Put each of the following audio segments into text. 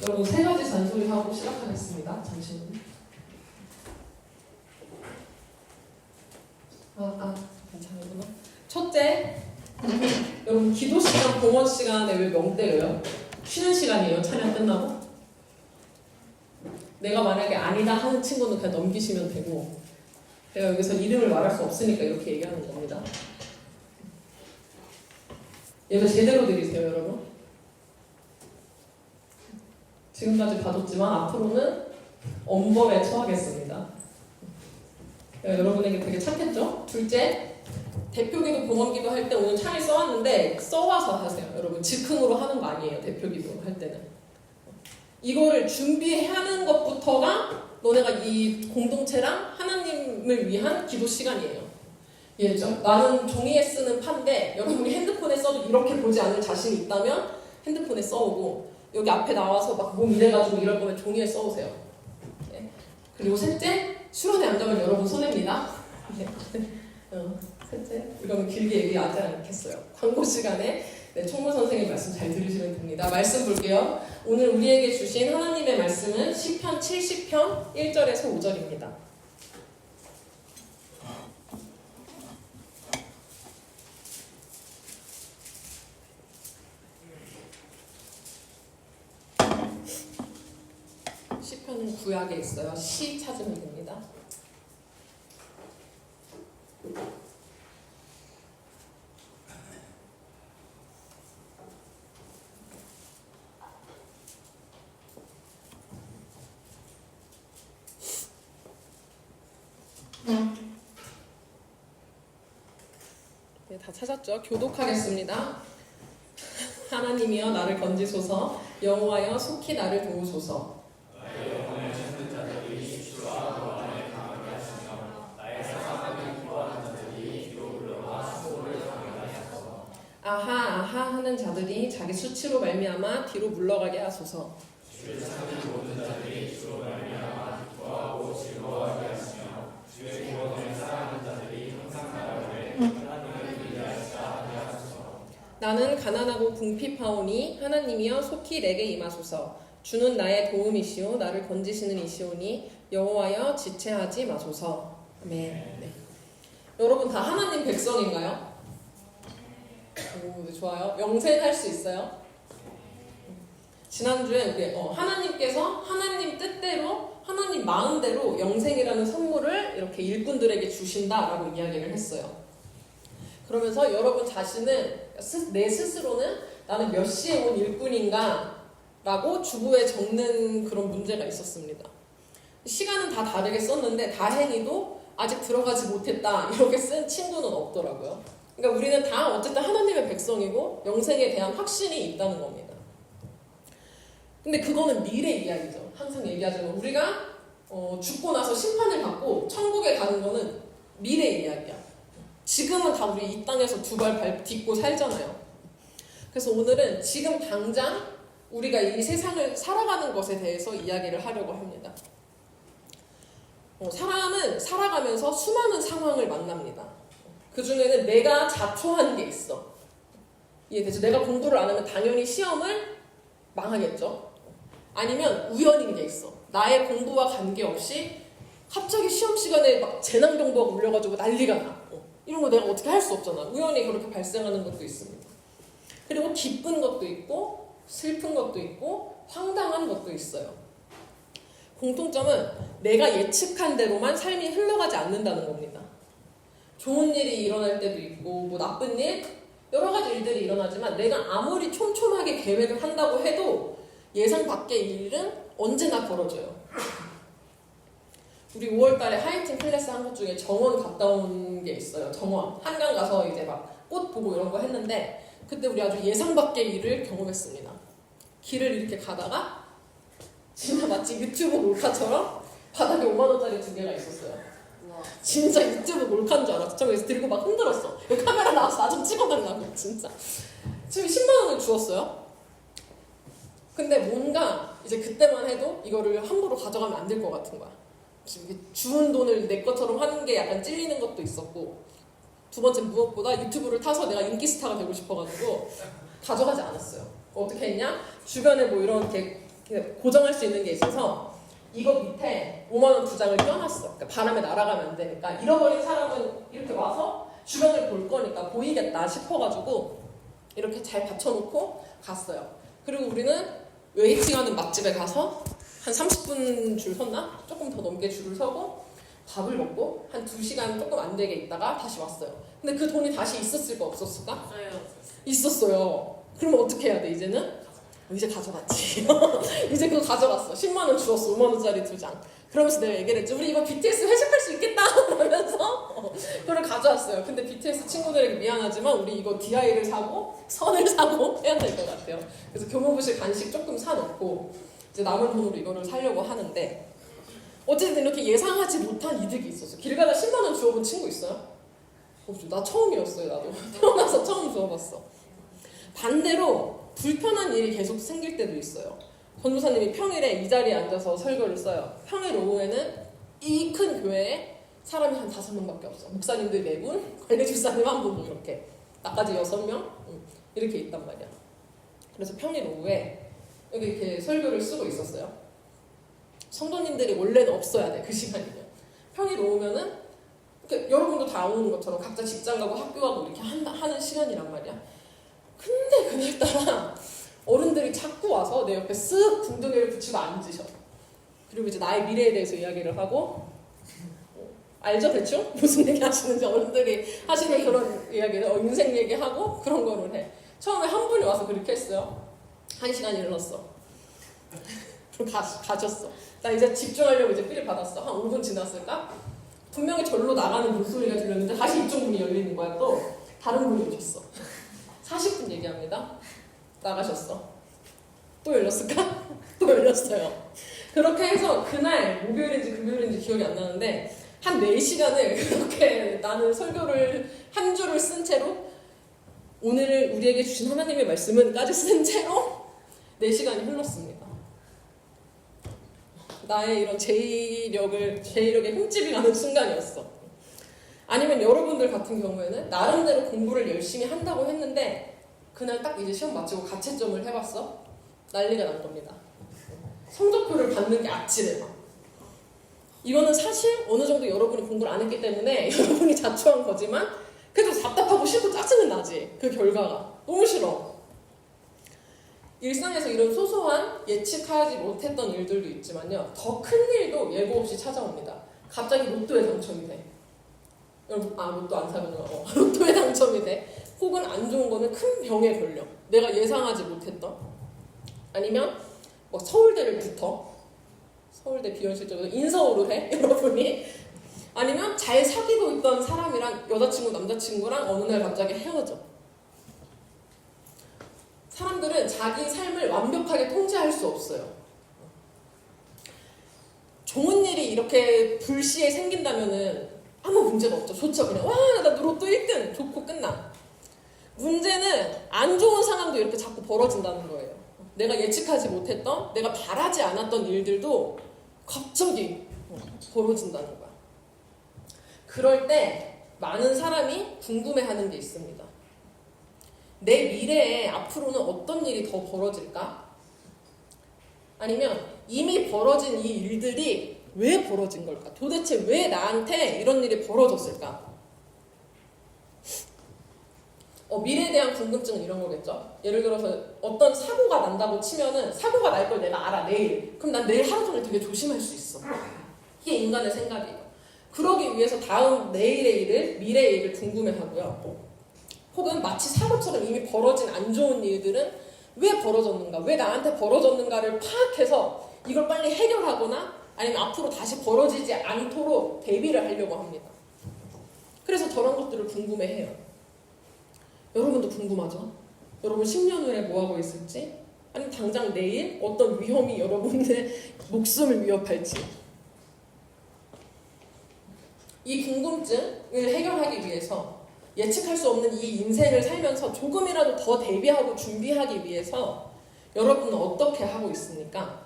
여러분 세 가지 잔소리하고 시작하겠습니다. 잠시만요. 괜찮구나. 첫째, 여러분 기도 시간, 봉헌 시간에 왜 명 때려요? 쉬는 시간이에요. 찬양 끝나고. 내가 만약에 아니다 하는 친구는 그냥 넘기시면 되고, 내가 여기서 이름을 말할 수 없으니까 이렇게 얘기하는 겁니다. 얘도 제대로 드리세요, 여러분. 지금까지 봐줬지만 앞으로는 엄벌에 처하겠습니다. 여러분에게 되게 착했죠? 둘째, 대표기도 봉헌기도 할 때 오늘 창에 써왔는데 써와서 하세요. 여러분 즉흥으로 하는 거 아니에요. 대표기도 할 때는. 이거를 준비하는 것부터가 너네가 이 공동체랑 하나님을 위한 기도 시간이에요. 이해했죠? 나는 종이에 쓰는 판데 여러분이 핸드폰에 써도 이렇게 보지 않을 자신이 있다면 핸드폰에 써오고, 여기 앞에 나와서 막 몸 이래가지고 이럴 거면 종이에 써오세요. 네. 그리고 셋째, 수련회 안 가면 여러분 손해입니다. 네. 셋째, 이건 길게 얘기하지 않겠어요. 광고 시간에 총무 선생님 말씀 잘 들으시면 됩니다. 말씀 볼게요. 오늘 우리에게 주신 하나님의 말씀은 시편 70편 1절에서 5절입니다. 시편은 구약에 있어요. 시 찾으면 됩니다. 네, 다 찾았죠? 교독하겠습니다. 하나님이여 나를 건지소서, 여호와여 속히 나를 도우소서. 아하 아하 하는 자들이 자기 수치로 말미암아 뒤로 물러가게 하소서. 주를 찾는 모든 자들이 주로 말미암아 기뻐하고 즐거워하게 하시며 주의 구원을 사랑하는 자들이 항상 나를 하나님을 위하시다 하게 하소서. 나는 가난하고 궁핍하오니 하나님이여 속히 내게 임하소서. 주는 나의 도움이시오 나를 건지시는 이시오니 여호와여 지체하지 마소서. 아멘. 네. 여러분 다 하나님 백성인가요? 오, 네, 좋아요. 영생할 수 있어요? 지난주에 우리 하나님께서 하나님 뜻대로 하나님 마음대로 영생이라는 선물을 이렇게 일꾼들에게 주신다라고 이야기를 했어요. 그러면서 여러분 자신은 내 스스로는 나는 몇 시에 온 일꾼인가 라고 주부에 적는 그런 문제가 있었습니다. 시간은 다 다르게 썼는데 다행히도 아직 들어가지 못했다 이렇게 쓴 친구는 없더라고요. 그러니까 우리는 다 어쨌든 하나님의 백성이고 영생에 대한 확신이 있다는 겁니다. 근데 그거는 미래 이야기죠. 항상 얘기하자면 우리가 죽고 나서 심판을 받고 천국에 가는 거는 미래 이야기야. 지금은 다 우리 이 땅에서 두 발 딛고 살잖아요. 그래서 오늘은 지금 당장 우리가 이 세상을 살아가는 것에 대해서 이야기를 하려고 합니다. 사람은 살아가면서 수많은 상황을 만납니다. 그 중에는 내가 자초한 게 있어. 이해되죠? 내가 공부를 안 하면 당연히 시험을 망하겠죠? 아니면 우연인 게 있어. 나의 공부와 관계없이 갑자기 시험 시간에 막 재난경보가 울려가지고 난리가 나. 이런 거 내가 어떻게 할 수 없잖아. 우연히 그렇게 발생하는 것도 있습니다. 그리고 기쁜 것도 있고 슬픈 것도 있고 황당한 것도 있어요. 공통점은 내가 예측한 대로만 삶이 흘러가지 않는다는 겁니다. 좋은 일이 일어날 때도 있고 뭐 나쁜 일, 여러 가지 일들이 일어나지만 내가 아무리 촘촘하게 계획을 한다고 해도 예상 밖의 일은 언제나 벌어져요. 우리 5월달에 하이틴 클래스 한 것 중에 정원 갔다 온 게 있어요. 정원 한강 가서 이제 막 꽃 보고 이런 거 했는데 그때 우리 아주 예상 밖의 일을 경험했습니다. 길을 이렇게 가다가 진짜 마치 유튜브 몰카처럼 바닥에 5만원짜리 2개가 있었어요. 진짜 유튜브 몰카인 줄 알았어. 그래서 들고 막 흔들었어. 여기 카메라 나와서 나 좀 찍어달라고. 진짜 지금 10만원을 주었어요. 근데 뭔가 이제 그때만 해도 이거를 함부로 가져가면 안 될 것 같은 거야. 지금 주운 돈을 내 것처럼 하는 게 약간 찔리는 것도 있었고, 두 번째 무엇보다 유튜브를 타서 내가 인기 스타가 되고 싶어가지고 가져가지 않았어요. 어떻게 했냐? 주변에 뭐 이렇게 고정할 수 있는 게 있어서 이거 밑에 5만 원 2장을 껴놨어. 그러니까 바람에 날아가면 안 되니까 잃어버린 사람은 이렇게 와서 주변을 볼 거니까 보이겠다 싶어가지고 이렇게 잘 받쳐놓고 갔어요. 그리고 우리는 웨이팅하는 맛집에 가서 한 30분 줄 섰나? 조금 더 넘게 줄을 서고 밥을 먹고 한 2시간 조금 안 되게 있다가 다시 왔어요. 근데 그 돈이 다시 있었을까 없었을까? 있었어요. 그러면 어떻게 해야 돼 이제는? 이제 가져갔지. 이제 그거 가져갔어. 10만 원 주었어. 5만 원짜리 2장. 그러면서 내가 얘기를 했지. 우리 이거 BTS 회식할 수 있겠다. 그러면서 그걸 가져왔어요. 근데 BTS 친구들에게 미안하지만 우리 이거 DI를 사고 선을 사고 해야 될 것 같아요. 그래서 교무부실 간식 조금 사놓고 이제 남은 돈으로 이거를 사려고 하는데 어쨌든 이렇게 예상하지 못한 이득이 있었어. 길 가다 10만 원 주워본 친구 있어요? 없죠. 나 처음이었어요. 나도. 태어나서 처음 주워봤어. 반대로 불편한 일이 계속 생길 때도 있어요. 전도사님이 평일에 이 자리에 앉아서 설교를 써요. 평일 오후에는 이 큰 교회에 사람이 한 5명밖에 없어. 목사님들 4분, 관리집사님 1분 이렇게. 나까지 6명 이렇게 있단 말이야. 그래서 평일 오후에 여기 이렇게 설교를 쓰고 있었어요. 성도님들이 원래는 없어야 돼. 그 시간이면. 평일 오후면은 여러분도 다 오는 것처럼 각자 직장 가고 학교 가고 이렇게 하는 시간이란 말이야. 근데 그날따라 어른들이 자꾸 와서 내 옆에 쓱 궁둥이를 붙이고 앉으셔. 그리고 이제 나의 미래에 대해서 이야기를 하고 알죠 대충? 무슨 얘기 하시는지 어른들이 하시는 그런 이야기를 인생 얘기하고 그런 거를 해. 처음에 한 분이 와서 그렇게 했어요. 1시간이 흘렀어. 그럼 가셨어. 나 이제 집중하려고 이제 필 받았어. 한 5분 지났을까? 분명히 절로 나가는 물소리가 들렸는데 다시 이쪽 문이 열리는 거야. 또 다른 분이 오셨어. 40분 얘기합니다. 나가셨어. 또 열렸을까? 또 열렸어요. 그렇게 해서 그날 목요일인지 금요일인지 기억이 안 나는데 한 4시간을 그렇게 나는 설교를 한 줄을 쓴 채로 오늘 우리에게 주신 하나님의 말씀은까지 쓴 채로 4시간이 흘렀습니다. 나의 이런 제의력에 흠집이 가는 순간이었어. 아니면 여러분들 같은 경우에는 나름대로 공부를 열심히 한다고 했는데 그날 딱 이제 시험 마치고 가채점을 해봤어? 난리가 날 겁니다. 성적표를 받는 게 아찔해 막. 이거는 사실 어느 정도 여러분이 공부를 안 했기 때문에 여러분이 자초한 거지만 그래도 답답하고 싫고 짜증은 나지. 그 결과가. 너무 싫어. 일상에서 이런 소소한 예측하지 못했던 일들도 있지만요. 더 큰 일도 예고 없이 찾아옵니다. 갑자기 로또에 당첨이 돼. 여러분, 로또 안 사면은 로또에 당첨이 돼. 혹은 안 좋은 거는 큰 병에 걸려. 내가 예상하지 못했던. 아니면 뭐 서울대를 붙어. 서울대 비현실적으로 인서울을 해. 여러분이. 아니면 잘 사귀고 있던 사람이랑 여자친구, 남자친구랑 어느 날 갑자기 헤어져. 사람들은 자기 삶을 완벽하게 통제할 수 없어요. 좋은 일이 이렇게 불시에 생긴다면은 아무 문제가 없죠. 좋죠. 그냥 나 로또 1등 좋고 끝나. 문제는 안 좋은 상황도 이렇게 자꾸 벌어진다는 거예요. 내가 예측하지 못했던, 내가 바라지 않았던 일들도 갑자기 벌어진다는 거야. 그럴 때 많은 사람이 궁금해하는 게 있습니다. 내 미래에 앞으로는 어떤 일이 더 벌어질까? 아니면 이미 벌어진 이 일들이 왜 벌어진 걸까? 도대체 왜 나한테 이런 일이 벌어졌을까? 미래에 대한 궁금증은 이런 거겠죠? 예를 들어서 어떤 사고가 난다고 치면은 사고가 날 걸 내가 알아, 내일. 그럼 난 내일 하루 종일 되게 조심할 수 있어. 이게 인간의 생각이에요. 그러기 위해서 다음 내일의 일을, 미래의 일을 궁금해하고요. 혹은 마치 사고처럼 이미 벌어진 안 좋은 일들은 왜 벌어졌는가, 왜 나한테 벌어졌는가를 파악해서 이걸 빨리 해결하거나 아니면 앞으로 다시 벌어지지 않도록 대비를 하려고 합니다. 그래서 저런 것들을 궁금해해요. 여러분도 궁금하죠? 여러분 10년 후에 뭐하고 있을지? 아니면 당장 내일 어떤 위험이 여러분의 목숨을 위협할지? 이 궁금증을 해결하기 위해서 예측할 수 없는 이 인생을 살면서 조금이라도 더 대비하고 준비하기 위해서 여러분은 어떻게 하고 있습니까?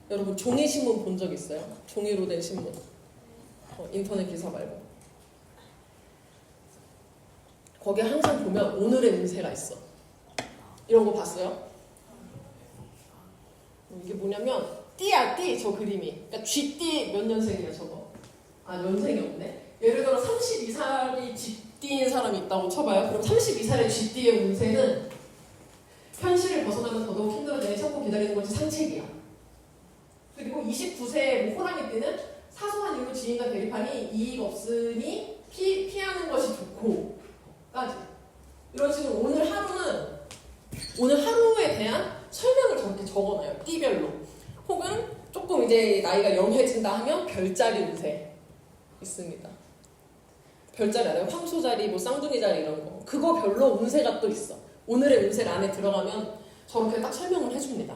여러분 종이 신문 본 적 있어요? 종이로 된 신문. 인터넷 기사 말고. 거기에 항상 보면 오늘의 운세가 있어. 이런 거 봤어요? 이게 뭐냐면 띠야 띠 저 그림이. 그러니까 쥐띠 몇 년생이야 저거? 아 년생이 없네. 예를 들어 32살이 쥐띠인 사람이 있다고 쳐봐요. 그럼 32살의 쥐띠의 운세는 현실을 벗어나면 더더욱 힘들어 내일 참고 기다리는 것이 상책이야. 그리고 29세의 호랑이띠는 사소한 이유로 지인과 대립하니 이익 없으니 피하는 것이 좋고 까지. 이런 식으로 오늘 하루에 대한 설명을 저렇게 적어놔요. 띠별로. 혹은 조금 이제 나이가 영해진다 하면 별자리 운세 있습니다. 별자리 알아요? 황소자리, 뭐 쌍둥이 자리 이런 거. 그거 별로 운세가 또 있어. 오늘의 운세 안에 들어가면 저렇게 딱 설명을 해줍니다.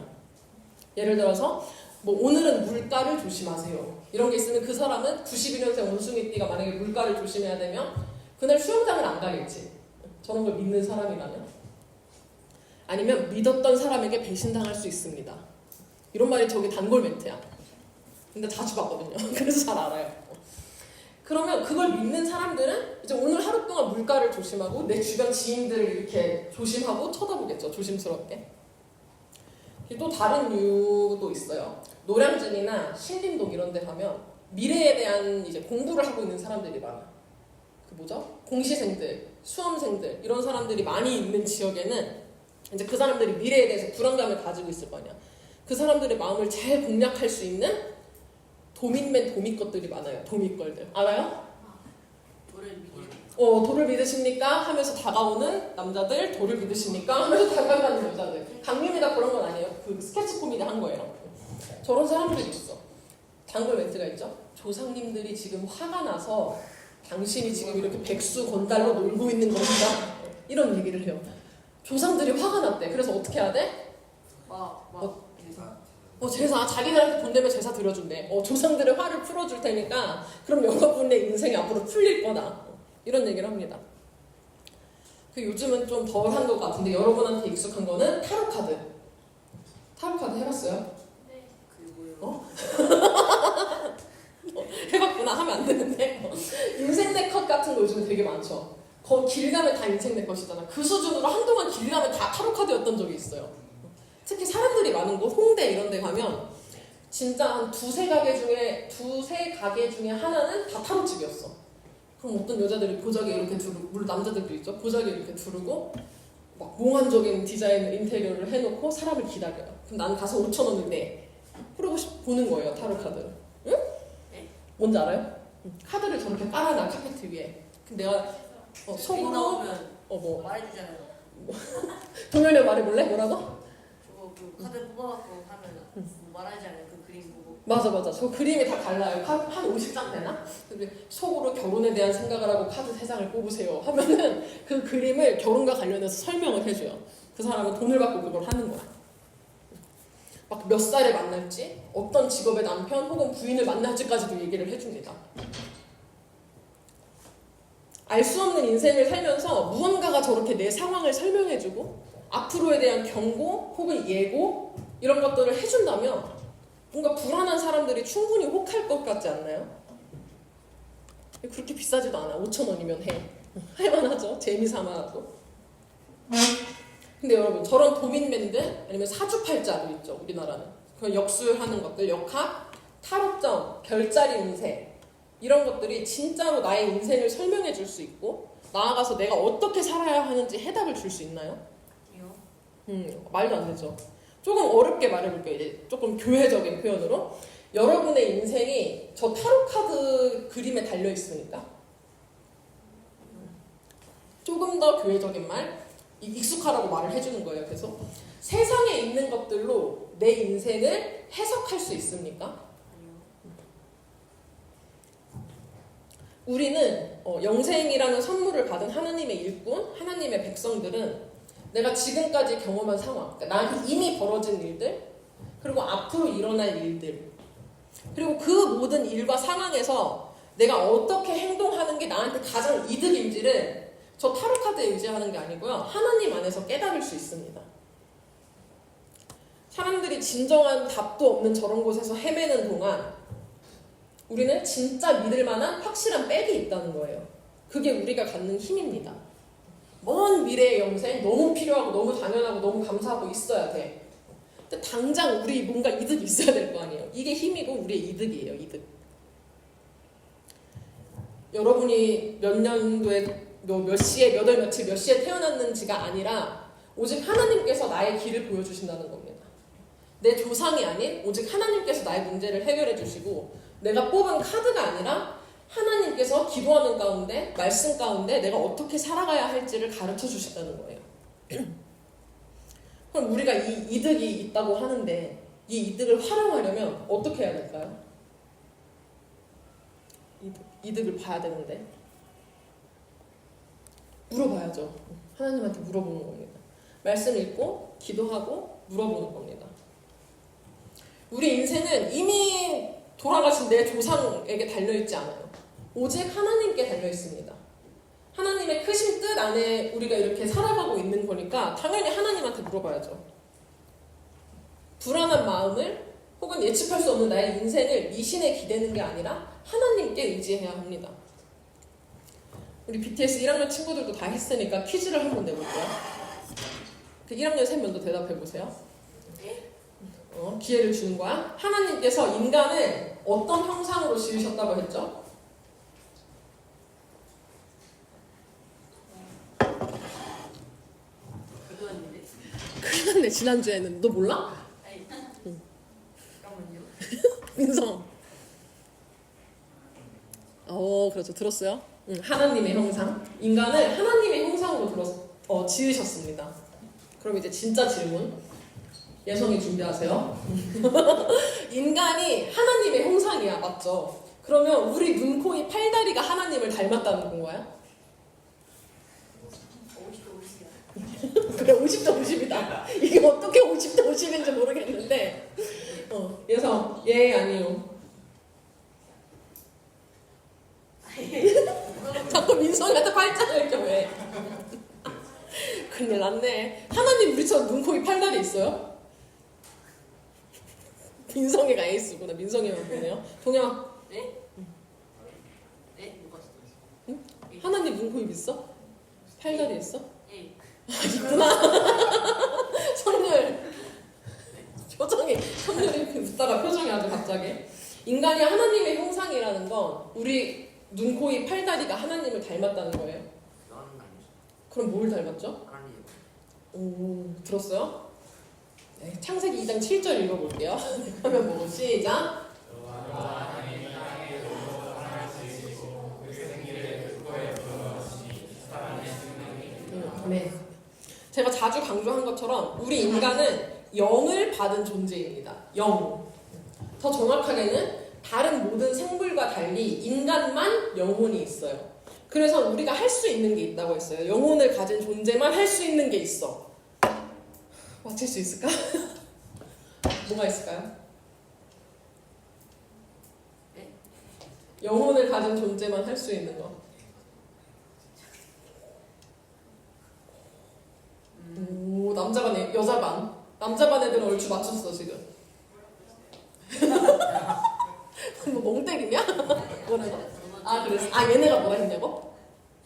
예를 들어서 뭐 오늘은 물가를 조심하세요. 이런 게 있으면 그 사람은 92년생 원숭이띠가 만약에 물가를 조심해야 되면 그날 수영장을 안 가겠지. 저런 걸 믿는 사람이라면. 아니면 믿었던 사람에게 배신당할 수 있습니다. 이런 말이 저기 단골 멘트야. 근데 자주 봤거든요. 그래서 잘 알아요. 그러면 그걸 믿는 사람들은 이제 오늘 하루 동안 물가를 조심하고 내 주변 지인들을 이렇게 조심하고 쳐다보겠죠. 조심스럽게. 또 다른 이유도 있어요. 노량진이나 신림동 이런 데 가면 미래에 대한 이제 공부를 하고 있는 사람들이 많아. 그 뭐죠? 공시생들, 수험생들 이런 사람들이 많이 있는 지역에는 이제 그 사람들이 미래에 대해서 불안감을 가지고 있을 거 아니야. 그 사람들의 마음을 잘 공략할 수 있는 도민맨 도미것들이 많아요. 도미걸들. 알아요? 도를 믿으십니까? 하면서 다가오는 남자들, 도를 믿으십니까? 하면서 다가가는 여자들. 강림이가 그런 건 아니에요. 그 스케치 코미디 한 거예요. 저런 사람들이 있어. 단골 멘트가 있죠. 조상님들이 지금 화가 나서 당신이 지금 이렇게 백수 건달로 놀고 있는 겁니다. 이런 얘기를 해요. 조상들이 화가 났대. 그래서 어떻게 해야 돼? 제사. 자기들한테 돈 내면 제사 드려준대. 조상들의 화를 풀어줄 테니까 그럼 여러분의 인생이 앞으로 풀릴 거다. 이런 얘기를 합니다. 요즘은 좀 덜한 것 같은데 여러분한테 익숙한 거는 타로카드. 타로카드 해봤어요? 네. 그게 뭐예요? 해봤구나. 하면 안 되는데. 인생 네컷 같은 거 요즘에 되게 많죠. 길 가면 다 인생 네컷이잖아. 그 수준으로 한동안 길 가면 다 타로카드였던 적이 있어요. 특히 사람들이 많은 곳, 홍대 이런 데 가면 진짜 한 두세 가게 중에 하나는 다 타로집이었어. 그럼 어떤 여자들이 보자기에 이렇게 두르고, 물론 남자들도 있죠. 보자기에 이렇게 두르고 막 몽환적인 디자인 인테리어를 해놓고 사람을 기다려요. 그럼 나는 가서 5,000원을 내. 그러고 보는 거예요, 타로카드를. 응? 뭔지 알아요? 카드를 저렇게 깔아놔, 카페트 위에. 근데 내가 속으로 뭐 말해주잖아요. 동현이 말해볼래? 뭐라고? 그 카드 뽑아갖고 하면 뭐 말하지 않아요. 그 그림 보고. 맞아. 저 그림이 다 달라요. 한 50장 되나? 근데 속으로 결혼에 대한 생각을 하고 카드 3장을 뽑으세요 하면은 그 그림을 결혼과 관련해서 설명을 해줘요. 그 사람은 돈을 받고 그걸 하는 거야. 막 몇 살에 만날지, 어떤 직업의 남편 혹은 부인을 만날지까지도 얘기를 해줍니다. 알 수 없는 인생을 살면서 무언가가 저렇게 내 상황을 설명해주고 앞으로에 대한 경고 혹은 예고 이런 것들을 해준다면 뭔가 불안한 사람들이 충분히 혹할 것 같지 않나요? 그렇게 비싸지도 않아. 5,000원이면 해. 할만하죠. 재미삼아도. 근데 여러분 저런 도민맨들 아니면 사주팔자도 있죠. 우리나라는. 그 역술하는 것들, 역학, 타로점, 별자리 운세 이런 것들이 진짜로 나의 인생을 설명해 줄 수 있고 나아가서 내가 어떻게 살아야 하는지 해답을 줄 수 있나요? 말도 안 되죠. 조금 어렵게 말해볼게요. 이제 조금 교회적인 표현으로. 여러분의 인생이 저 타로카드 그림에 달려있으니까 조금 더 교회적인 말, 익숙하라고 말을 해주는 거예요. 계속. 세상에 있는 것들로 내 인생을 해석할 수 있습니까? 우리는 영생이라는 선물을 받은 하나님의 일꾼, 하나님의 백성들은 내가 지금까지 경험한 상황, 그러니까 나한테 이미 벌어진 일들, 그리고 앞으로 일어날 일들, 그리고 그 모든 일과 상황에서 내가 어떻게 행동하는 게 나한테 가장 이득인지를 저 타로카드에 의지하는 게 아니고요. 하나님 안에서 깨달을 수 있습니다. 사람들이 진정한 답도 없는 저런 곳에서 헤매는 동안 우리는 진짜 믿을 만한 확실한 백이 있다는 거예요. 그게 우리가 갖는 힘입니다. 먼 미래의 영생 너무 필요하고 너무 당연하고 너무 감사하고 있어야 돼. 근데 당장 우리 뭔가 이득이 있어야 될 거 아니에요. 이게 힘이고 우리의 이득이에요. 이득. 여러분이 몇 년도에 몇 시에 몇 월 며칠 몇 시에 태어났는지가 아니라 오직 하나님께서 나의 길을 보여주신다는 겁니다. 내 조상이 아닌 오직 하나님께서 나의 문제를 해결해 주시고 내가 뽑은 카드가 아니라 하나님께서 기도하는 가운데 말씀 가운데 내가 어떻게 살아가야 할지를 가르쳐 주신다는 거예요. 그럼 우리가 이 이득이 있다고 하는데 이 이득을 활용하려면 어떻게 해야 될까요? 이득을 봐야 되는데 물어봐야죠. 하나님한테 물어보는 겁니다. 말씀 읽고 기도하고 물어보는 겁니다. 우리 인생은 이미 돌아가신 내 조상에게 달려있지 않아요. 오직 하나님께 달려있습니다. 하나님의 크신 뜻 안에 우리가 이렇게 살아가고 있는 거니까 당연히 하나님한테 물어봐야죠. 불안한 마음을 혹은 예측할 수 없는 나의 인생을 미신에 기대는 게 아니라 하나님께 의지해야 합니다. 우리 BTS 1학년 친구들도 다 했으니까 퀴즈를 한번 내볼게요. 그 1학년 3명도 대답해보세요. 기회를 주는 거야. 하나님께서 인간을 어떤 형상으로 지으셨다고 했죠? 큰일 났네. 지난주에는. 너 몰라? 응. 잠깐만요. 민성. 그렇죠. 들었어요? 하나님의 형상. 인간을 하나님의 형상으로 지으셨습니다. 그럼 이제 진짜 질문. 예성이 준비하세요. 인간이 하나님의 형상이야. 맞죠? 그러면 우리 눈, 코, 입, 팔다리가 하나님을 닮았다는 건가요? 50대 50이야. 그래, 50대 50이다. 이게 어떻게 50대 50인지 모르겠는데. 예성, 예, 아니요. 자꾸 민성이한테 팔짱을 이렇게 왜? 큰일 났네. 하나님 우리처럼 눈, 코, 입, 팔다리 있어요? 민성이가 에이스구나. 민성이만 보네요. 동영. 네? 네? 뭐가 있어? 응? 하나님 눈, 코, 입 있어? 팔다리 있어? 예. 있구나. 선율. 표정이, 선율이 웃다가 표정이 아주 갑자기. 인간이 하나님의 형상이라는 건 우리 눈, 코, 입, 팔다리가 하나님을 닮았다는 거예요. 그럼 뭘 닮았죠? 오, 들었어요? 네, 창세기 2장 7절 읽어볼게요. 화면 보고 시작. 네. 제가 자주 강조한 것처럼 우리 인간은 영을 받은 존재입니다. 영. 더 정확하게는 다른 모든 생물과 달리 인간만 영혼이 있어요. 그래서 우리가 할 수 있는 게 있다고 했어요. 영혼을 가진 존재만 할 수 있는 게 있어. 맞힐 수 있을까? 뭐가 있을까요? 네? 영혼을 가진 존재만 할 수 있는 거. 오, 남자 반, 여자 반. 남자 반 애들은 얼추 맞췄어, 지금. 뭐 멍 때리냐? 뭐라고? 그랬어. 얘네가 뭐라 했냐고?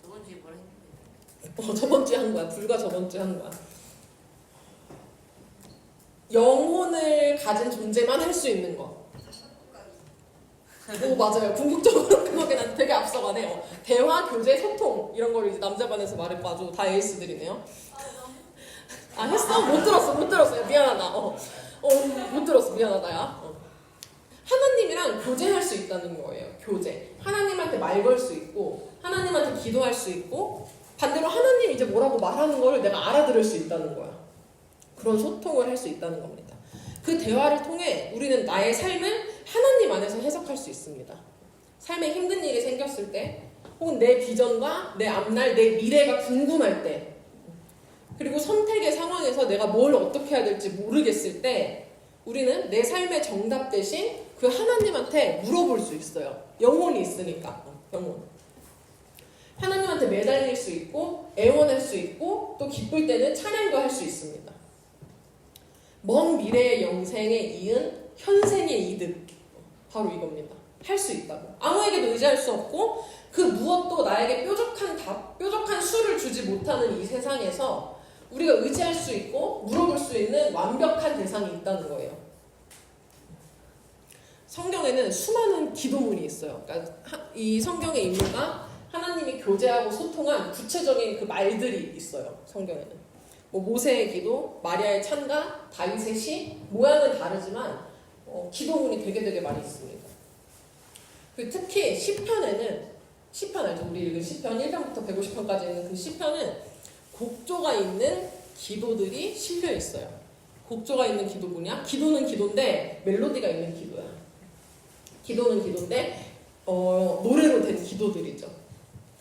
저번 주에 뭐라 했는데? 저번 주에 한 거야. 불과 저번 주에 한 거야. 영혼을 가진 존재만 할 수 있는 거. 오, 맞아요. 궁극적으로 그거게 난 되게 앞서가네요. 대화, 교제, 소통 이런 걸 이제 남자 반에서 말해봐도 다 에이스들이네요. 했어? 못 들었어. 미안하다. 못 들었어. 미안하다, 야. 하나님이랑 교제할 수 있다는 거예요. 교제. 하나님한테 말 걸 수 있고, 하나님한테 기도할 수 있고, 반대로 하나님 이제 뭐라고 말하는 걸 내가 알아들을 수 있다는 거야. 그런 소통을 할 수 있다는 겁니다. 그 대화를 통해 우리는 나의 삶을 하나님 안에서 해석할 수 있습니다. 삶에 힘든 일이 생겼을 때, 혹은 내 비전과 내 앞날, 내 미래가 궁금할 때, 그리고 선택의 상황에서 내가 뭘 어떻게 해야 될지 모르겠을 때, 우리는 내 삶의 정답 대신 그 하나님한테 물어볼 수 있어요. 영혼이 있으니까. 영혼. 하나님한테 매달릴 수 있고, 애원할 수 있고, 또 기쁠 때는 찬양도 할 수 있습니다. 먼 미래의 영생에 이은 현생의 이득. 바로 이겁니다. 할 수 있다고. 아무에게도 의지할 수 없고, 그 무엇도 나에게 뾰족한 답, 뾰족한 수를 주지 못하는 이 세상에서 우리가 의지할 수 있고 물어볼 수 있는 완벽한 대상이 있다는 거예요. 성경에는 수많은 기도문이 있어요. 그러니까 이 성경의 인물과 하나님이 교제하고 소통한 구체적인 그 말들이 있어요. 성경에는. 뭐 모세의 기도, 마리아의 찬가, 다윗의 시, 모양은 다르지만 기도문이 되게 많이 있습니다. 특히 시편에는, 시편 알죠? 우리 읽은 시편 1편부터 150편까지 있는 그 시편은 곡조가 있는 기도들이 실려 있어요. 곡조가 있는 기도 뭐냐? 기도는 기도인데 멜로디가 있는 기도야. 기도는 기도인데 노래로 된 기도들이죠.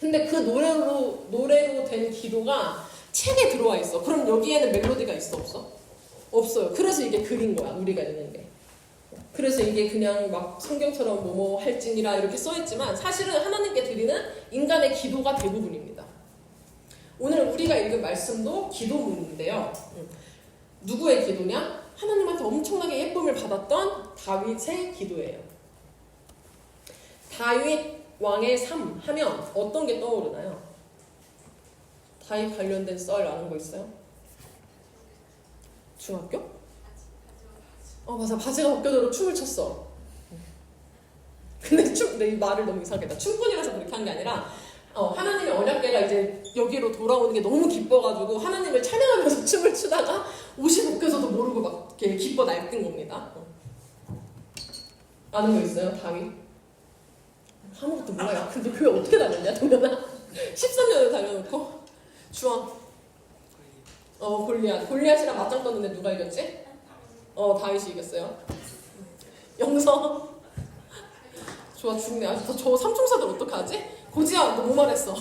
근데 그 노래로 된 기도가 책에 들어와 있어. 그럼 여기에는 멜로디가 있어 없어? 없어요. 그래서 이게 글인 거야. 우리가 읽는 게. 그래서 이게 그냥 막 성경처럼 뭐뭐 할지니라 이렇게 써있지만 사실은 하나님께 드리는 인간의 기도가 대부분입니다. 오늘 우리가 읽은 말씀도 기도문인데요. 누구의 기도냐? 하나님한테 엄청나게 예쁨을 받았던 다윗의 기도예요. 다윗 왕의 삶 하면 어떤 게 떠오르나요? 다윗 관련된 썰 아는 거 있어요? 중학교? 맞아. 바지가 벗겨져서 춤을 췄어. 근데 내 이 말을 너무 이상하게 춤꾼이라서 그렇게 한 게 아니라 하나님의 언약궤가 이제 여기로 돌아오는 게 너무 기뻐가지고 하나님을 찬양하면서 춤을 추다가 옷이 벗겨져도 모르고 막 이렇게 기뻐 날뛴 겁니다. 아는 거 있어요? 다윗? 아무것도 몰라요. 근데 교회 어떻게 다녔냐? 동현아? 13년을 다녀놓고 주원 골리앗이랑 맞짱 떴는데 누가 이겼지? 다윗이 이겼어요. 영서 좋아 죽네. 저 삼총사들 어떡하지? 고지야 너무 말했어.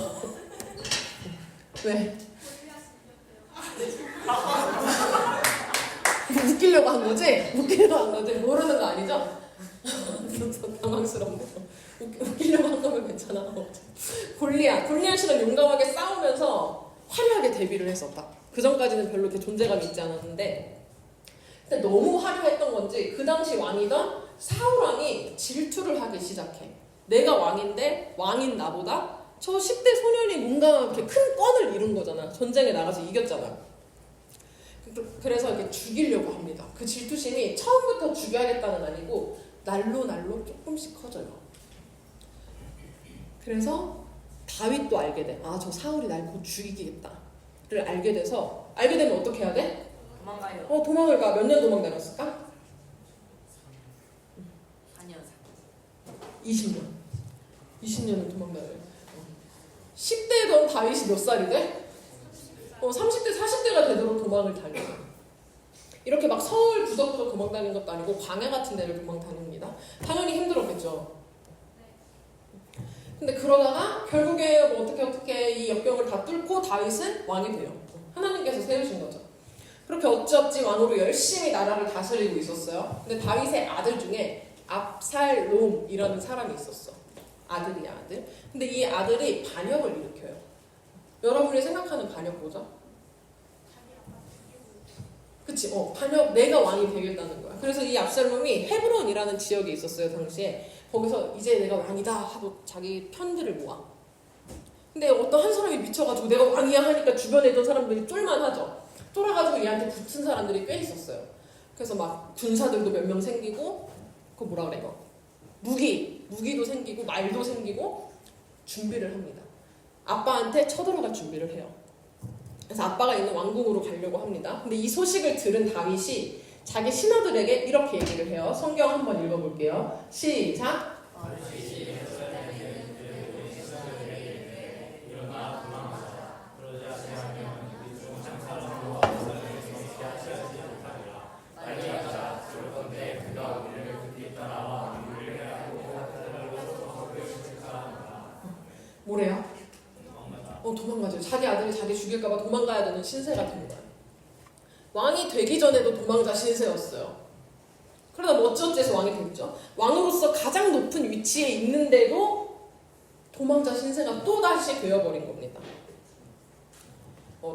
왜? 웃기려고 한 거지? 웃기려고 한 거지? 모르는 거 아니죠? 당황스럽네. 웃기려고 한 거면 괜찮아. 골리앗이랑 용감하게 싸우면서 화려하게 데뷔를 했었다. 그 전까지는 별로 이렇게 존재감이 있지 않았는데 근데 너무 화려했던 건지 그 당시 왕이던 사울왕이 질투를 하기 시작해. 내가 왕인데 왕인 나보다 저 10대 소년이 뭔가 이렇게 큰 건을 이룬 거잖아. 전쟁에 나가서 이겼잖아. 그래서 이렇게 죽이려고 합니다. 그 질투심이 처음부터 죽여야겠다는 아니고 날로 조금씩 커져요. 그래서 다윗도 알게 돼. 저 사울이 날 곧 죽이겠다를 알게 돼서 알게 되면 어떻게 해야 돼? 도망가요. 도망을 가. 몇 년 도망 다녔을까? 4년. 20년을 도망 다녀요. 10대던 다윗이 몇 살이 돼? 30대, 40대가 되도록 도망을 다녀요. 이렇게 막 서울 구석구석 도망 다니는 것도 아니고 광야 같은 데를 도망 다닙니다. 당연히 힘들었겠죠. 근데 그러다가 결국에 뭐 어떻게 이 역경을 다 뚫고 다윗은 왕이 돼요. 하나님께서 세우신 거죠. 그렇게 어찌어찌 왕으로 열심히 나라를 다스리고 있었어요. 근데 다윗의 아들 중에 압살롬이라는 사람이 있었어. 아들이야, 아들. 근데 이 아들이 반역을 일으켜요. 여러분이 생각하는 반역 뭐죠? 그치? 반역, 내가 왕이 되겠다는 거야. 그래서 이 압살롬이 헤브론이라는 지역에 있었어요, 당시에. 거기서 이제 내가 왕이다 하고 자기 편들을 모아. 근데 어떤 한 사람이 미쳐가지고 내가 왕이야 하니까 주변에 있던 사람들이 쫄만하죠. 쫄아가지고 얘한테 붙은 사람들이 꽤 있었어요. 그래서 막 군사들도 몇 명 생기고 그거 뭐라 그래 이거? 무기도 생기고 말도 생기고 준비를 합니다. 아빠한테 쳐들어갈 준비를 해요. 그래서 아빠가 있는 왕궁으로 가려고 합니다. 근데 이 소식을 들은 다윗이 자기 신하들에게 이렇게 얘기를 해요. 성경 한번 읽어볼게요. 시작. 뭐래요? 도망가죠. 자기 아들이 자기 죽일까봐 도망가야 되는 신세가 된 거예요. 왕이 되기 전에도 도망자 신세였어요. 그러다 뭐 어찌어찌해서 왕이 됐죠. 왕으로서 가장 높은 위치에 있는데도 도망자 신세가 또다시 되어버린 겁니다.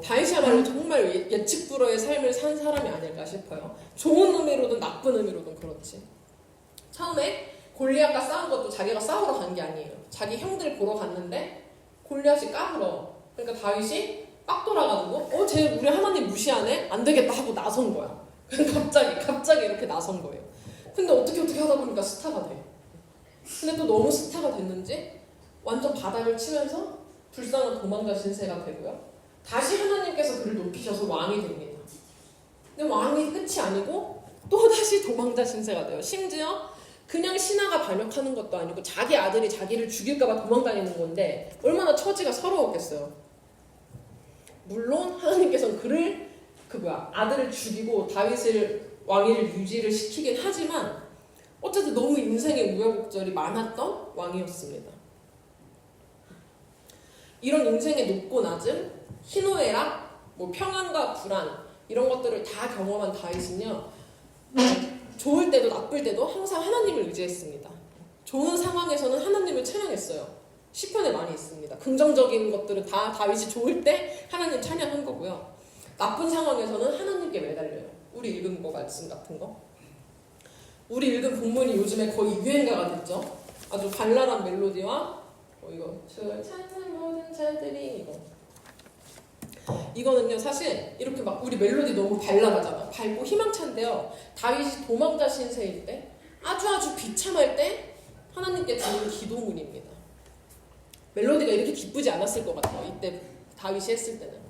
다윗이야말로 정말 예측불허의 삶을 산 사람이 아닐까 싶어요. 좋은 의미로든 나쁜 의미로든 그렇지. 처음에 골리앗과 싸운 것도 자기가 싸우러 간 게 아니에요. 자기 형들 보러 갔는데 골리앗이 까불어. 그러니까 다윗이 빡 돌아가지고 쟤 우리 하나님 무시하네? 안 되겠다 하고 나선 거야. 갑자기 이렇게 나선 거예요. 근데 어떻게 하다 보니까 스타가 돼. 근데 또 너무 스타가 됐는지 완전 바닥을 치면서 불쌍한 도망자 신세가 되고요. 다시 하나님께서 그를 높이셔서 왕이 됩니다. 근데 왕이 끝이 아니고 또 다시 도망자 신세가 돼요. 심지어 그냥 신하가 반역하는 것도 아니고 자기 아들이 자기를 죽일까봐 도망다니는 건데 얼마나 처지가 서러웠겠어요. 물론 하나님께서는 그를 아들을 죽이고 다윗을 왕위를 유지를 시키긴 하지만 어쨌든 너무 인생의 우여곡절이 많았던 왕이었습니다. 이런 인생의 높고 낮음, 희노애락, 평안과 불안 이런 것들을 다 경험한 다윗은요, 좋을 때도 나쁠 때도 항상 하나님을 의지했습니다. 좋은 상황에서는 하나님을 찬양했어요. 시편에 많이 있습니다. 긍정적인 것들은 다 다윗이 좋을 때 하나님 찬양한 거고요. 나쁜 상황에서는 하나님께 매달려요. 우리 읽은 거 말씀 같은 거. 우리 읽은 본문이 요즘에 거의 유행가가 됐죠. 아주 발랄한 멜로디와 이거 주를 찾는 모든 자들이 이거는요 사실 이렇게 막 우리 멜로디 너무 발랄하잖아. 밝고 희망찬데요. 다윗이 도망자 신세일 때 아주 비참할 때 하나님께 드린 기도문입니다. 멜로디가 이렇게 기쁘지 않았을 것 같아요. 이때 다윗이 했을 때는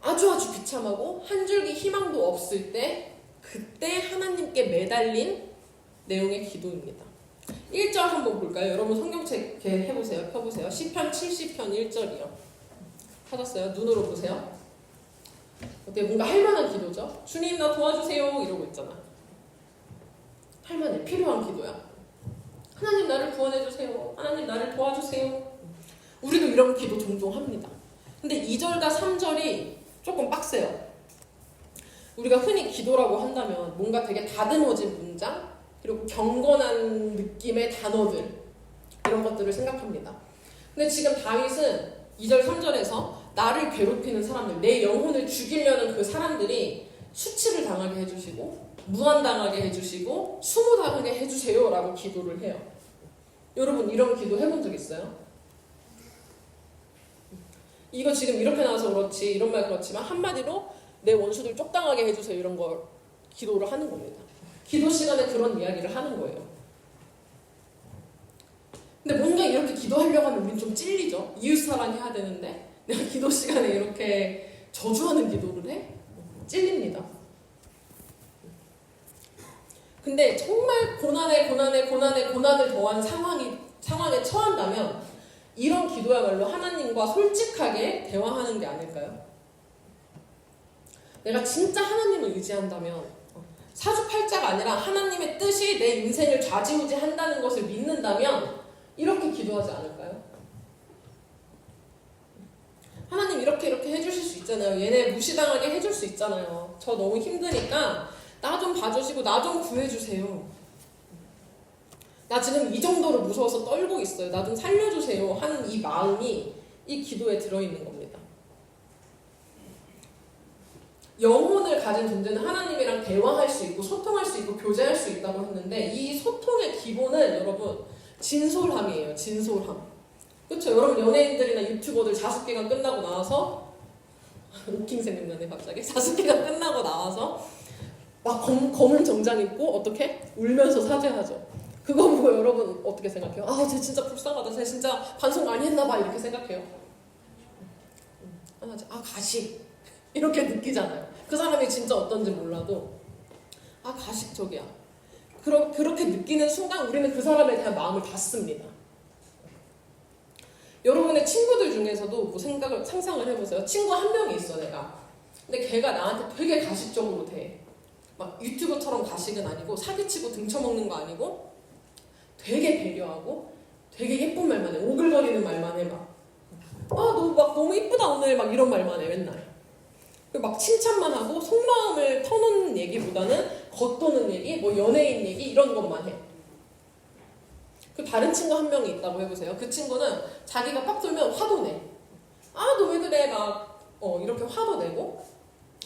아주 비참하고 한 줄기 희망도 없을 때 그때 하나님께 매달린 내용의 기도입니다. 1절 한번 볼까요? 여러분 성경책 이렇게 해보세요. 펴보세요. 시편 70편 1절이요. 찾았어요? 눈으로 보세요. 어때? 뭔가 할만한 기도죠? 주님 나 도와주세요 이러고 있잖아. 할만해. 필요한 기도야. 하나님 나를 구원해주세요. 하나님 나를 도와주세요. 우리도 이런 기도 종종 합니다. 근데 2절과 3절이 조금 빡세요. 우리가 흔히 기도라고 한다면 뭔가 되게 다듬어진 문장 그리고 경건한 느낌의 단어들 이런 것들을 생각합니다. 근데 지금 다윗은 2절 3절에서 나를 괴롭히는 사람들, 내 영혼을 죽이려는 그 사람들이 수치를 당하게 해주시고 무한당하게 해주시고 수모당하게 해주세요 라고 기도를 해요. 여러분 이런 기도 해본 적 있어요? 이거 지금 이렇게 나와서 그렇지 이런 말 그렇지만 한마디로 내 원수들 쪽당하게 해주세요 이런 걸 기도를 하는 겁니다. 기도 시간에 그런 이야기를 하는 거예요. 근데 뭔가 이렇게 기도하려고 하면 우린 좀 찔리죠. 이웃사랑해야 되는데 내가 기도 시간에 이렇게 저주하는 기도를 해? 찔립니다. 근데 정말 고난을 더한 상황에 처한다면 이런 기도야말로 하나님과 솔직하게 대화하는 게 아닐까요? 내가 진짜 하나님을 의지한다면 사주팔자가 아니라 하나님의 뜻이 내 인생을 좌지우지한다는 것을 믿는다면 이렇게 기도하지 않을까요? 하나님 이렇게 해주실 수 있잖아요. 얘네 무시당하게 해줄 수 있잖아요. 저 너무 힘드니까 나 좀 봐주시고 나 좀 구해주세요. 나 지금 이 정도로 무서워서 떨고 있어요. 나 좀 살려주세요 하는 이 마음이 이 기도에 들어있는 겁니다. 영혼을 가진 존재는 하나님이랑 대화할 수 있고 소통할 수 있고 교제할 수 있다고 했는데 이 소통의 기본은 여러분 진솔함이에요. 진솔함. 그렇죠? 여러분 연예인들이나 유튜버들 자숙기간 끝나고 나와서 오킹 생각나네 갑자기. 자숙기간 끝나고 나와서 막 검은 정장 입고 어떻게? 울면서 사죄하죠. 그거 보고 여러분 어떻게 생각해요? 아, 쟤 진짜 불쌍하다. 쟤 진짜 반성 많이 했나 봐. 이렇게 생각해요. 가식. 이렇게 느끼잖아요. 그 사람이 진짜 어떤지 몰라도 가식적이야. 그렇게 느끼는 순간 우리는 그 사람에 대한 마음을 닫습니다. 여러분의 친구들 중에서도 상상을 해보세요. 친구 한 명이 있어 내가. 근데 걔가 나한테 되게 가식적으로 대. 막 유튜버처럼 가식은 아니고 사기치고 등쳐먹는 거 아니고 되게 배려하고 되게 예쁜 말만 해. 오글거리는 말만 해. 너 막 너무 이쁘다 오늘 막 이런 말만 해 맨날. 막 칭찬만 하고 속마음을 터놓는 얘기보다는 겉도는 얘기, 연예인 얘기 이런 것만 해. 그 다른 친구 한 명이 있다고 해보세요. 그 친구는 자기가 빡 돌면 화도 내. 너 왜 그래 이렇게 화도 내고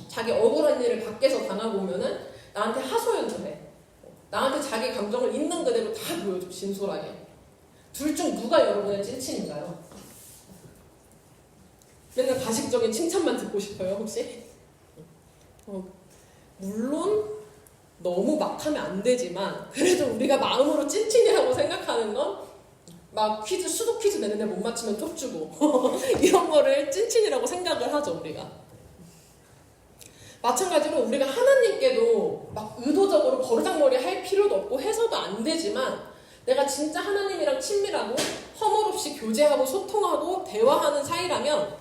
자기 억울한 일을 밖에서 당하고 오면은 나한테 하소연도 해. 나한테 자기 감정을 있는 그대로 다 보여줘. 진솔하게. 둘 중 누가 여러분의 찐친인가요? 맨날 가식적인 칭찬만 듣고 싶어요, 혹시? 물론 너무 막 하면 안 되지만 그래도 우리가 마음으로 찐친이라고 생각하는 건 막 퀴즈, 수도 퀴즈 내는데 못 맞추면 톡 주고 이런 거를 찐친이라고 생각을 하죠, 우리가. 마찬가지로 우리가 하나님께도 막 의도적으로 버르장머리 할 필요도 없고 해서도 안 되지만 내가 진짜 하나님이랑 친밀하고 허물없이 교제하고 소통하고 대화하는 사이라면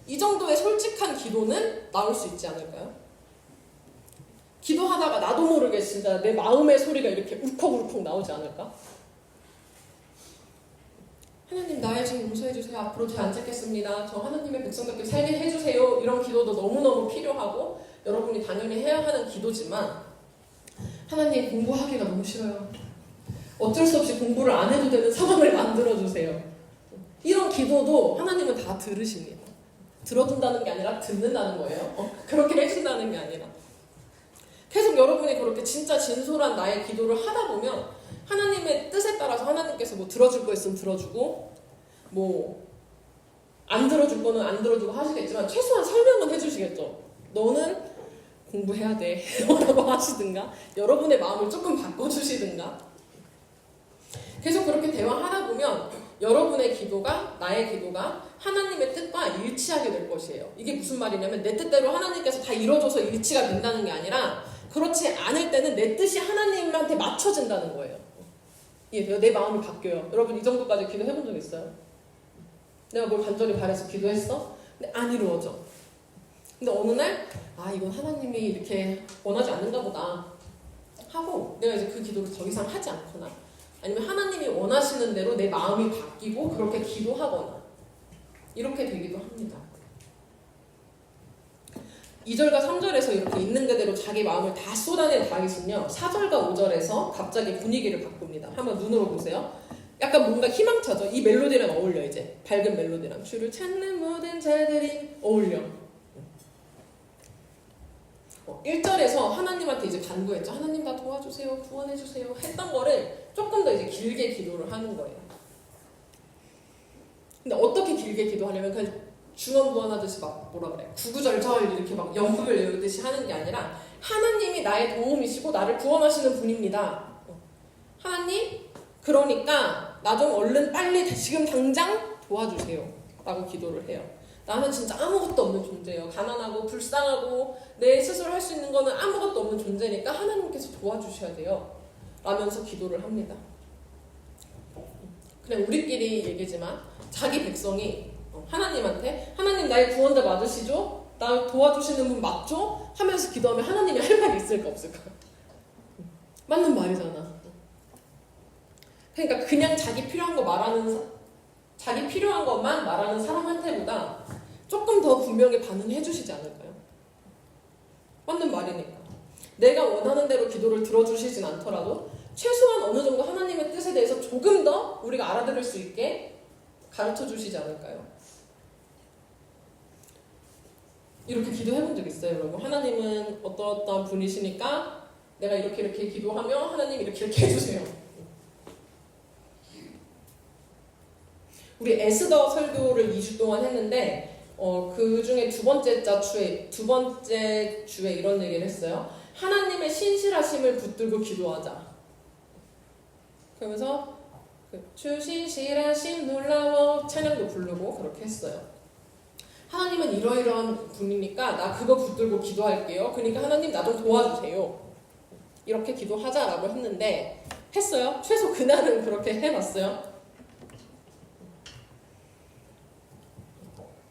이 정도의 솔직한 기도는 나올 수 있지 않을까요? 기도하다가 나도 모르게 진짜 내 마음의 소리가 이렇게 울컥울컥 나오지 않을까? 하나님 나의 죄 용서해주세요. 앞으로 죄 안 짓겠습니다. 저 하나님의 백성답게 살게 해주세요. 이런 기도도 너무너무 필요하고 여러분이 당연히 해야 하는 기도지만 하나님 공부하기가 너무 싫어요. 어쩔 수 없이 공부를 안 해도 되는 상황을 만들어주세요. 이런 기도도 하나님은 다 들으십니다. 들어준다는 게 아니라 듣는다는 거예요. 그렇게 해준다는 게 아니라. 계속 여러분이 그렇게 진짜 진솔한 나의 기도를 하다 보면 하나님의 뜻에 따라서 하나님께서 뭐 들어줄 거 있으면 들어주고 뭐 안 들어줄 거는 안 들어주고 하시겠지만 최소한 설명은 해주시겠죠. 너는 공부해야 돼 라고 하시든가 여러분의 마음을 조금 바꿔주시든가 계속 그렇게 대화하다 보면 여러분의 기도가 나의 기도가 하나님의 뜻과 일치하게 될 것이에요. 이게 무슨 말이냐면 내 뜻대로 하나님께서 다 이루어져서 일치가 된다는 게 아니라 그렇지 않을 때는 내 뜻이 하나님한테 맞춰진다는 거예요. 이해돼요? 내 마음이 바뀌어요. 여러분 이 정도까지 기도해본 적 있어요? 내가 뭘 간절히 바래서 기도했어? 근데 안 이루어져. 근데 어느 날 이건 하나님이 이렇게 원하지 않는가 보다 하고 내가 이제 그 기도를 더 이상 하지 않거나 아니면 하나님이 원하시는 대로 내 마음이 바뀌고 그렇게 기도하거나 이렇게 되기도 합니다. 2절과 3절에서 이렇게 있는 그대로 자기 마음을 다 쏟아낸 다윗은요 4절과 5절에서 갑자기 분위기를 바꿉니다. 한번 눈으로 보세요. 약간 뭔가 희망차죠. 이 멜로디랑 어울려. 이제 밝은 멜로디랑 주를 찾는 모든 자들이 어울려. 1절에서 하나님한테 이제 간구했죠. 하나님 나 도와주세요, 구원해주세요 했던 거를 조금 더 이제 길게 기도를 하는 거예요. 근데 어떻게 길게 기도하냐면 그냥 중언부언하듯이 막 뭐라 그래 구구절절 이렇게 막 연극을 외우듯이 하는 게 아니라 하나님이 나의 도움이시고 나를 구원하시는 분입니다. 하나님 그러니까 나 좀 얼른 빨리 지금 당장 도와주세요 라고 기도를 해요. 나는 진짜 아무것도 없는 존재예요. 가난하고 불쌍하고 내 스스로 할 수 있는 거는 아무것도 없는 존재니까 하나님께서 도와주셔야 돼요 라면서 기도를 합니다. 그냥 우리끼리 얘기지만 자기 백성이 하나님한테 하나님 나의 구원자 맞으시죠? 나 도와주시는 분 맞죠? 하면서 기도하면 하나님이 할 말이 있을까 없을까? 맞는 말이잖아. 그러니까 그냥 자기 필요한 것만 말하는 사람한테보다 조금 더 분명히 반응해 주시지 않을까요? 맞는 말이니까. 내가 원하는 대로 기도를 들어주시진 않더라도 최소한 어느 정도 하나님의 뜻에 대해서 조금 더 우리가 알아들을 수 있게 가르쳐 주시지 않을까요? 이렇게 기도해본 적 있어요, 여러분? 하나님은 어떠한 분이시니까 내가 이렇게 기도하면 하나님 이렇게 해주세요. 우리 에스더 설교를 2주 동안 했는데 그 중에 두 번째 주에 이런 얘기를 했어요. 하나님의 신실하심을 붙들고 기도하자. 그러면서 주 신실하심 놀라워 찬양도 부르고 그렇게 했어요. 하나님은 이러이러한 분이니까 나 그거 붙들고 기도할게요. 그러니까 하나님 나 좀 도와주세요. 이렇게 기도하자라고 했는데 했어요. 최소 그날은 그렇게 해봤어요.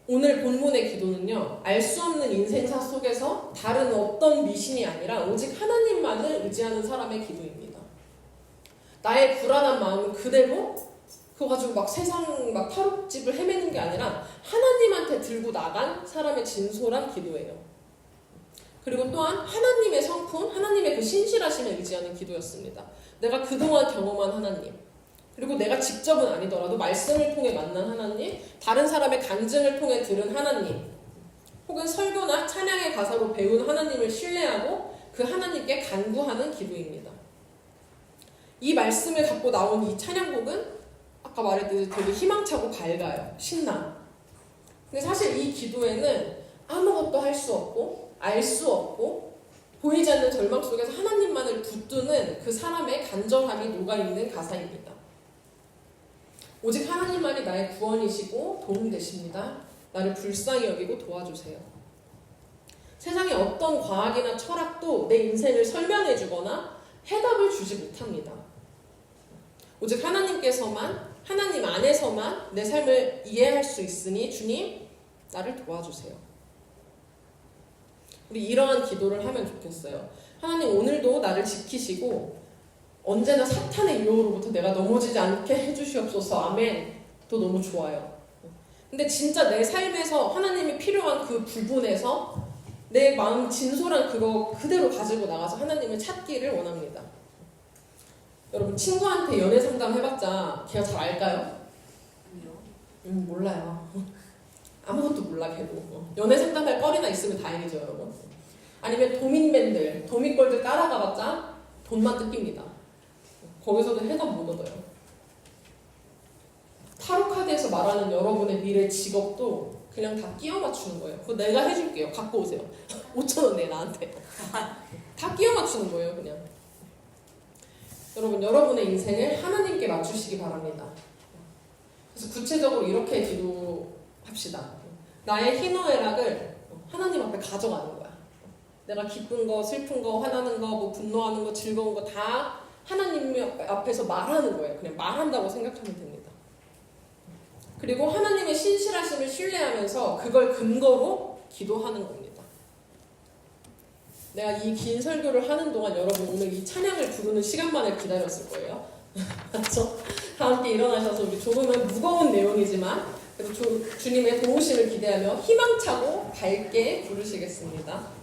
오늘 본문의 기도는요. 알 수 없는 인생사 속에서 다른 어떤 미신이 아니라 오직 하나님만을 의지하는 사람의 기도입니다. 나의 불안한 마음은 그대로 그거 가지고 막 세상 막 탈옥집을 헤매는 게 아니라 하나님한테 들고 나간 사람의 진솔한 기도예요. 그리고 또한 하나님의 성품, 하나님의 그 신실하심에 의지하는 기도였습니다. 내가 그동안 경험한 하나님, 그리고 내가 직접은 아니더라도 말씀을 통해 만난 하나님, 다른 사람의 간증을 통해 들은 하나님, 혹은 설교나 찬양의 가사로 배운 하나님을 신뢰하고 그 하나님께 간구하는 기도입니다. 이 말씀을 갖고 나온 이 찬양곡은 아까 말했듯이 되게 희망차고 밝아요. 신나. 근데 사실 이 기도에는 아무것도 할 수 없고 알 수 없고 보이지 않는 절망 속에서 하나님만을 붙드는 그 사람의 간절함이 녹아있는 가사입니다. 오직 하나님만이 나의 구원이시고 도움되십니다. 나를 불쌍히 여기고 도와주세요. 세상의 어떤 과학이나 철학도 내 인생을 설명해 주거나 해답을 주지 못합니다. 오직 하나님께서만, 하나님 안에서만 내 삶을 이해할 수 있으니 주님, 나를 도와주세요. 우리 이러한 기도를 하면 좋겠어요. 하나님 오늘도 나를 지키시고 언제나 사탄의 유혹으로부터 내가 넘어지지 않게 해주시옵소서. 아멘. 또 너무 좋아요. 근데 진짜 내 삶에서 하나님이 필요한 그 부분에서 내 마음 진솔한 그거 그대로 가지고 나가서 하나님을 찾기를 원합니다. 여러분 친구한테 연애 상담 해봤자 걔가 잘 알까요? 몰라요. 아무것도 몰라 걔도. 연애 상담할 거리나 있으면 다행이죠 여러분. 아니면 도민맨들, 도민걸들 따라가봤자 돈만 뜯깁니다. 거기서도 해답 못 얻어요. 타로 카드에서 말하는 여러분의 미래 직업도 그냥 다 끼워 맞추는 거예요. 그거 내가 해줄게요. 갖고 오세요. 5,000원 내 나한테. 다 끼워 맞추는 거예요 그냥. 여러분 여러분의 인생을 하나님께 맞추시기 바랍니다. 그래서 구체적으로 이렇게 기도합시다. 나의 희노애락을 하나님 앞에 가져가는 거야. 내가 기쁜 거, 슬픈 거, 화나는 거, 뭐 분노하는 거, 즐거운 거 다 하나님 앞에서 말하는 거예요. 그냥 말한다고 생각하면 됩니다. 그리고 하나님의 신실하심을 신뢰하면서 그걸 근거로 기도하는 겁니다. 내가 이 긴 설교를 하는 동안 여러분 오늘 이 찬양을 부르는 시간만을 기다렸을 거예요. 맞죠? 다 함께 일어나셔서 우리 조금은 무거운 내용이지만 그래도 주님의 도우심을 기대하며 희망차고 밝게 부르시겠습니다.